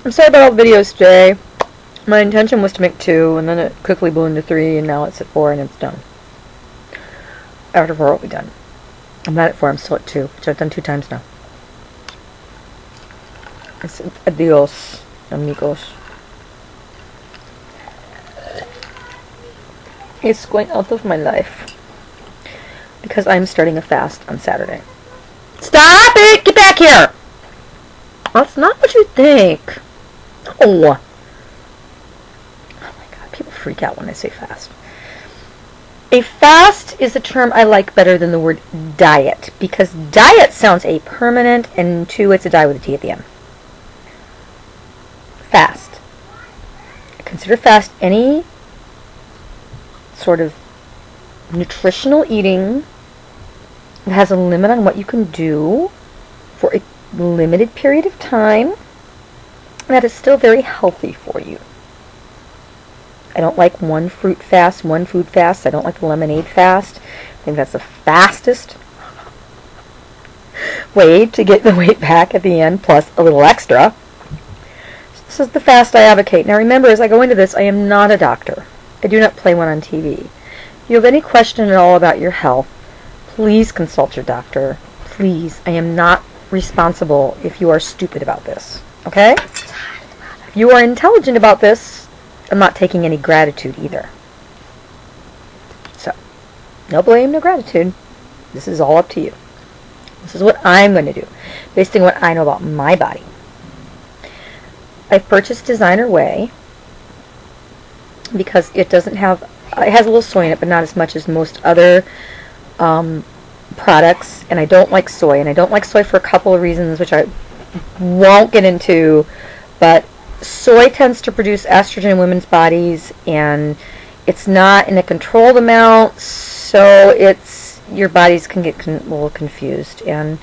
I'm sorry about all the videos today. My intention was to make 2, and then it quickly blew into 3, and now it's at 4, and it's done. After 4, it'll be done. I'm not at 4, I'm still at 2, which I've done 2 times now. It's adios, amigos. It's going out of my life. Because I'm starting a fast on Saturday. Stop it! Get back here! That's not what you think. Oh. Oh my god, people freak out when I say fast. A fast is a term I like better than the word diet, because diet sounds a permanent, and 2, it's a die with a T at the end. Fast. Consider fast any sort of nutritional eating that has a limit on what you can do for a limited period of time that is still very healthy for you. I don't like one fruit fast, one food fast. I don't like the lemonade fast. I think that's the fastest way to get the weight back at the end, plus a little extra. This is the fast I advocate. Now remember, as I go into this, I am not a doctor. I do not play one on TV. If you have any question at all about your health, please consult your doctor. Please. I am not responsible if you are stupid about this. Okay? If you are intelligent about this, I'm not taking any gratitude either. So, no blame, no gratitude. This is all up to you. This is what I'm going to do, based on what I know about my body. I've purchased Designer Whey because it doesn't have, it has a little soy in it, but not as much as most other products, and I don't like soy, and I don't like soy for a couple of reasons, which I won't get into, but soy tends to produce estrogen in women's bodies, and it's not in a controlled amount, so your bodies can get a little confused, and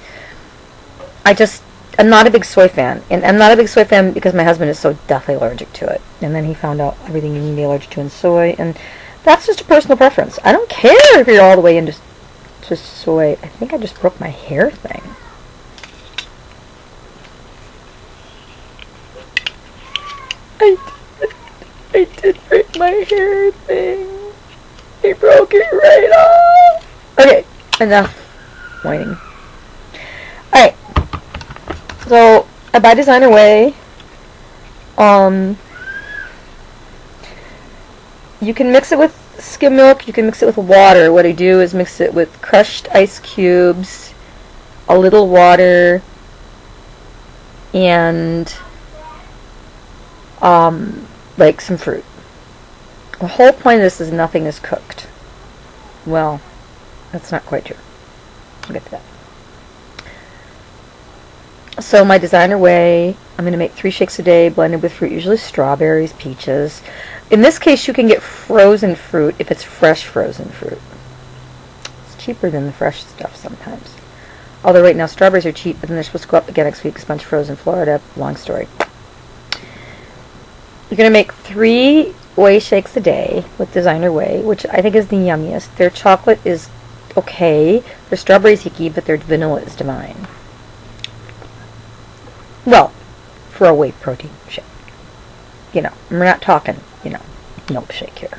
I'm not a big soy fan, and I'm not a big soy fan because my husband is so deathly allergic to it, and then he found out everything you can be allergic to in soy, and that's just a personal preference. I don't care if you're all the way into soy. I think I just broke my hair thing. I did break my hair thing. He broke it right off. Okay, enough whining. Alright. So, I buy Designer Whey. You can mix it with skim milk, you can mix it with water. What I do is mix it with crushed ice cubes, a little water, and like some fruit. The whole point of this is nothing is cooked. Well, that's not quite true. I'll get to that. So my Designer Whey, I'm going to make 3 shakes a day blended with fruit, usually strawberries, peaches. In this case, you can get frozen fruit if it's fresh frozen fruit. It's cheaper than the fresh stuff sometimes. Although right now strawberries are cheap, but then they're supposed to go up again next week because bunch frozen Florida. Long story. You're going to make 3 whey shakes a day with Designer Whey, which I think is the yummiest. Their chocolate is okay. Their strawberry's icky, but their vanilla is divine. Well, for a whey protein shake. You know, we're not talking, milkshake here.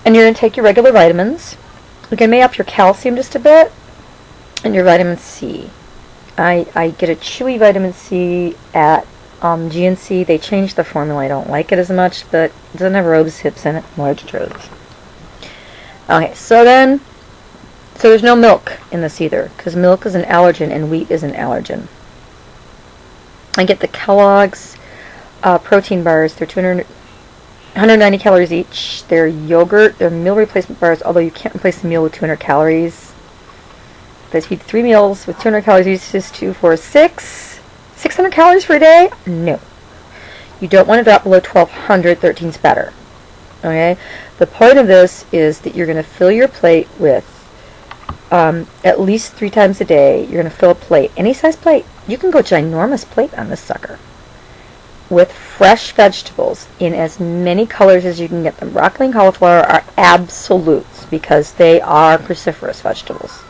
And you're going to take your regular vitamins. You're going to make up your calcium just a bit, and your vitamin C. I get a chewy vitamin C at GNC. They changed the formula. I don't like it as much, but it doesn't have rose hips in it. I'm allergic to roses. Okay, so there's no milk in this either, because milk is an allergen and wheat is an allergen. I get the Kellogg's protein bars. They're 190 calories each. They're yogurt. They're meal replacement bars, although you can't replace a meal with 200 calories. If you eat 3 meals with 200 calories each, is 2, 4, 6. 600 calories for a day? No. You don't want to drop below 1200. 13's better. Okay? The point of this is that you're going to fill your plate with at least 3 times a day. You're going to fill a plate, any size plate. You can go ginormous plate on this sucker, with fresh vegetables in as many colors as you can get them. Broccoli and cauliflower are absolutes because they are cruciferous vegetables.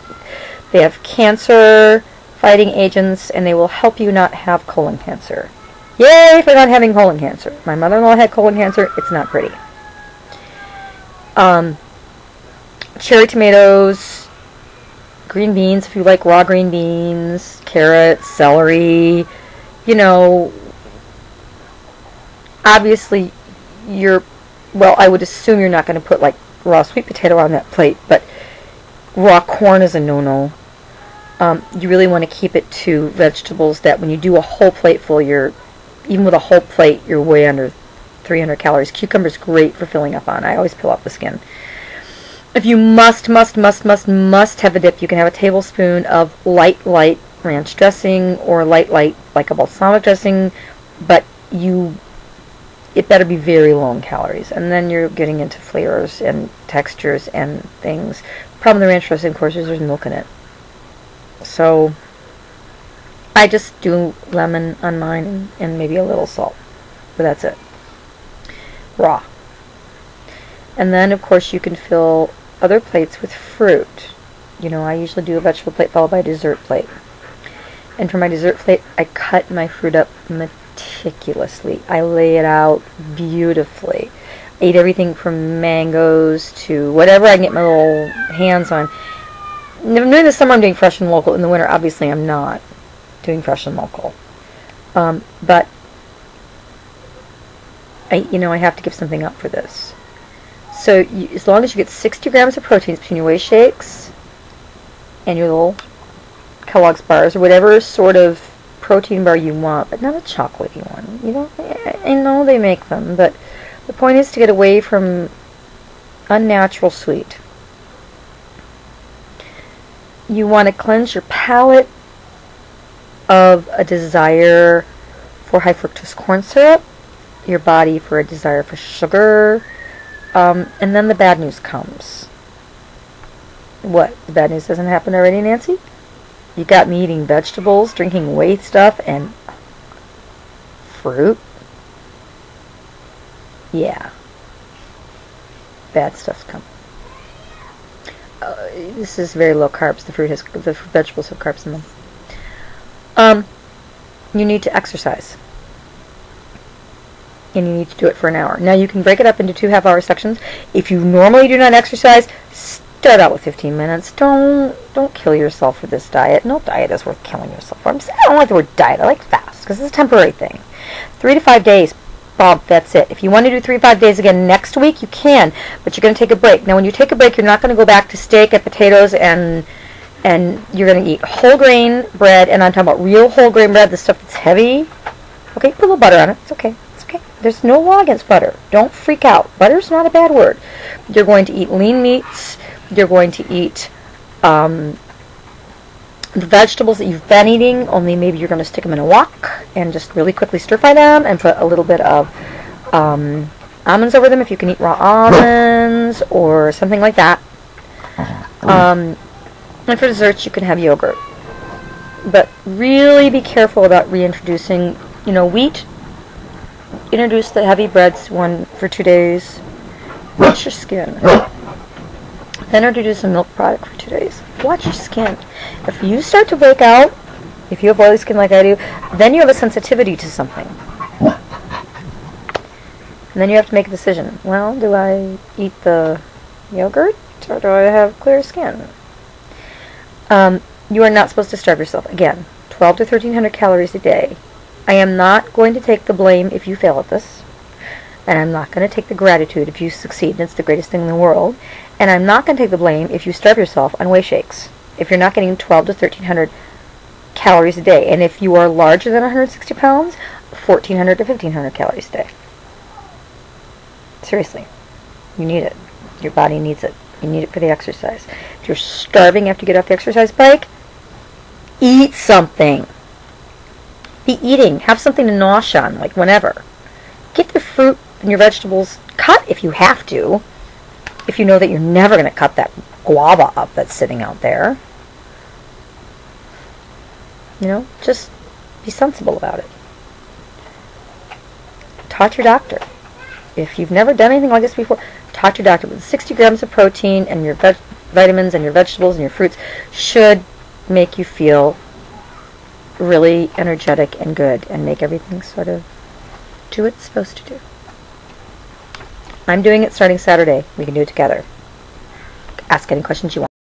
They have cancer fighting agents, and they will help you not have colon cancer. Yay for not having colon cancer. My mother-in-law had colon cancer. It's not pretty. Cherry tomatoes, green beans if you like raw green beans, carrots, celery, you know, obviously well, I would assume you're not going to put like raw sweet potato on that plate, but raw corn is a no-no. You really want to keep it to vegetables that when you do a whole plate full, even with a whole plate, you're way under 300 calories. Cucumber's great for filling up on. I always peel off the skin. If you must have a dip, you can have a tablespoon of light ranch dressing or light like a balsamic dressing, but it better be very low in calories. And then you're getting into flavors and textures and things. The problem with the ranch dressing, of course, is there's milk in it. So I just do lemon on mine and maybe a little salt, but that's it. Raw. And then, of course, you can fill other plates with fruit. You know, I usually do a vegetable plate followed by a dessert plate. And for my dessert plate, I cut my fruit up meticulously. I lay it out beautifully. I eat everything from mangoes to whatever I can get my little hands on. During the summer, I'm doing fresh and local. In the winter, obviously, I'm not doing fresh and local. But I have to give something up for this. So as long as you get 60 grams of proteins between your whey shakes and your little Kellogg's bars or whatever sort of protein bar you want, but not a chocolatey one. You know, I know they make them, but the point is to get away from unnatural sweet. You want to cleanse your palate of a desire for high fructose corn syrup, your body for a desire for sugar, and then the bad news comes. What? The bad news hasn't happened already, Nancy? You got me eating vegetables, drinking whey stuff, and fruit? Yeah. Bad stuff's coming. This is very low carbs. The vegetables have carbs in them. You need to exercise. And you need to do it for an hour. Now you can break it up into 2 half-hour sections. If you normally do not exercise, start out with 15 minutes. Don't kill yourself for this diet. No diet is worth killing yourself for. I don't like the word diet. I like fast because it's a temporary thing. 3 to 5 days. Bob, that's it. If you want to do 3 to 5 days again next week, you can, but you're going to take a break. Now, when you take a break, you're not going to go back to steak and potatoes, and you're going to eat whole grain bread, and I'm talking about real whole grain bread, the stuff that's heavy. Okay, put a little butter on it. It's okay. It's okay. There's no law against butter. Don't freak out. Butter's not a bad word. You're going to eat lean meats. You're going to eat the vegetables that you've been eating, only maybe you're going to stick them in a wok and just really quickly stir fry them and put a little bit of almonds over them if you can eat raw almonds or something like that. And for desserts, you can have yogurt. But really be careful about reintroducing, wheat. Introduce the heavy breads for 2 days. Watch your skin. Then introduce a milk product for 2 days. Watch your skin. If you start to break out, if you have oily skin like I do, then you have a sensitivity to something. And then you have to make a decision. Well, do I eat the yogurt or do I have clear skin? You are not supposed to starve yourself. Again, 12 to 1,300 calories a day. I am not going to take the blame if you fail at this. And I'm not going to take the gratitude if you succeed, and it's the greatest thing in the world. And I'm not going to take the blame if you starve yourself on whey shakes, if you're not getting 12 to 1,300 calories a day. And if you are larger than 160 pounds, 1,400 to 1,500 calories a day. Seriously. You need it. Your body needs it. You need it for the exercise. If you're starving after you get off the exercise bike, eat something. Be eating. Have something to nosh on, like whenever. Get your fruit and your vegetables cut if you have to. If you know that you're never going to cut that guava up that's sitting out there. Just be sensible about it. Talk to your doctor. If you've never done anything like this before, talk to your doctor. With 60 grams of protein and your vitamins and your vegetables and your fruits should make you feel really energetic and good and make everything sort of do what it's supposed to do. I'm doing it starting Saturday. We can do it together. Ask any questions you want.